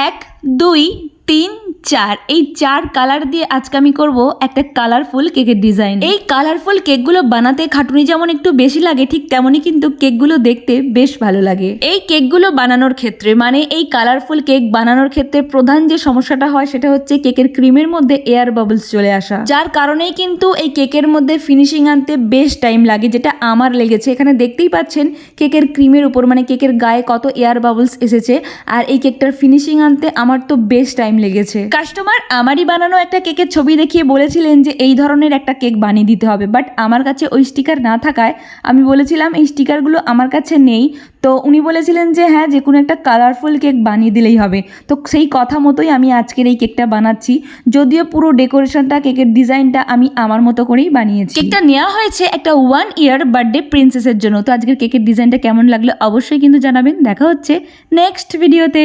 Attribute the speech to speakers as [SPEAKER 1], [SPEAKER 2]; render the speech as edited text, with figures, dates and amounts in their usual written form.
[SPEAKER 1] এক, দুই, তিন, চার, এই 4 কালার দিয়ে আজকে আমি করব একটা কালারফুল কেকের ডিজাইন। এই কালারফুল কেকগুলো বানাতে খাটুনি যেমন একটু বেশি লাগে, ঠিক তেমনই কিন্তু কেকগুলো দেখতে বেশ ভালো লাগে। এই কেকগুলো বানানোর ক্ষেত্রে, মানে এই কালারফুল কেক বানানোর ক্ষেত্রে প্রধান যে সমস্যাটা হয় সেটা হচ্ছে কেকের ক্রিমের মধ্যে এয়ার বাবলস চলে আসা, যার কারণেই কিন্তু এই কেকের মধ্যে ফিনিশিং আনতে বেশ টাইম লাগে, যেটা আমার লেগেছে। এখানে দেখতেই পাচ্ছেন কেকের ক্রিমের উপর, মানে কেকের গায়ে কত এয়ার বাবলস এসেছে, আর এই কেকটার ফিনিশিং আনতে আমার তো বেশ টাইম লেগেছে। কাস্টমার আমারই বানানো একটা কেকের ছবি দেখিয়ে বলেছিলেন যে এই ধরনের একটা কেক বানিয়ে দিতে হবে, বাট আমার কাছে ওই স্টিকার না থাকায় আমি বলেছিলাম এই স্টিকারগুলো আমার কাছে নেই। তো উনি বলেছিলেন যে হ্যাঁ, যে কোনো একটা কালারফুল কেক বানিয়ে দিলেই হবে। তো সেই কথা মতোই আমি আজকের এই কেকটা বানাচ্ছি, যদিও পুরো ডেকোরেশনটা, কেকের ডিজাইনটা আমি আমার মতো করেই বানিয়েছি। কেকটা নেওয়া হয়েছে একটা 1 ইয়ার বার্থডে প্রিন্সেসের জন্য। তো আজকের কেকের ডিজাইনটা কেমন লাগলো অবশ্যই কিন্তু জানাবেন। দেখা হচ্ছে নেক্সট ভিডিওতে।